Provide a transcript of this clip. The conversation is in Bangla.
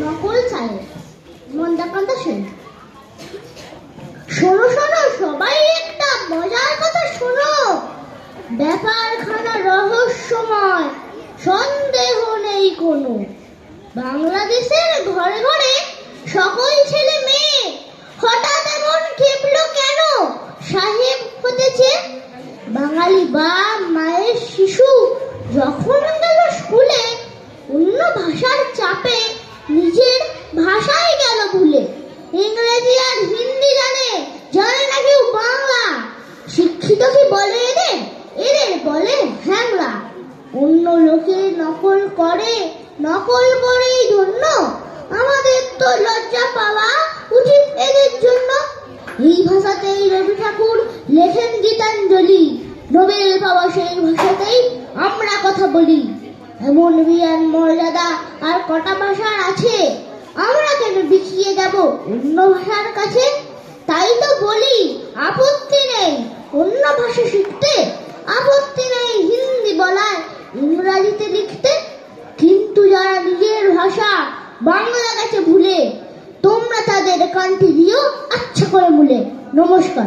নকল সাহেব মন্দাকান্তা সেন। শোনো শোনো সবাই, একটা মজার কথা শোনো। ব্যাপারখানা রহস্যময়, সন্দেহ নেই কোনো। বাংলাদেশের ঘরে ঘরে সকল ছেলে মেয়ে হঠাৎ এমন খেপলো কেন সাহেব হতেছে? বাঙালি বাপ মায়ের শিশু যখন গেল স্কুলে, অন্য ভাষার চাপে নিজের ভাষায় গেল ভুলে। ইংরেজি আর হিন্দি জানে, জানে না কেউ বাংলা। শিক্ষিত কি বলে এদের? এদের বলে হ্যাংলা। অন্য লোকে নকল করে, নকল করেই ধন্য। আমাদের তো লজ্জা পাওয়া উচিত এদের জন্য। এই ভাষাতেই রবি ঠাকুর লেখেন গীতাঞ্জলি, নোবেল পাওয়া সেই ভাষাতেই আমরা কথা বলি। এমন বিরান মর্যাদা আর কটা ভাষার আছে, আমরা কেন বিকিয়ে যাব অন্য ভাষার কাছে? তাই তো বলি, আপত্তি নেই অন্য ভাষা শিখতে, আপত্তি নেই হিন্দি বলায়, ইংরাজিতে লিখতে। কিন্তু যারা নিজের ভাষা বাংলা গেছে ভুলে, তোমরা তাদের কান্তি দিও আচ্ছা করে মুলে। নমস্কার।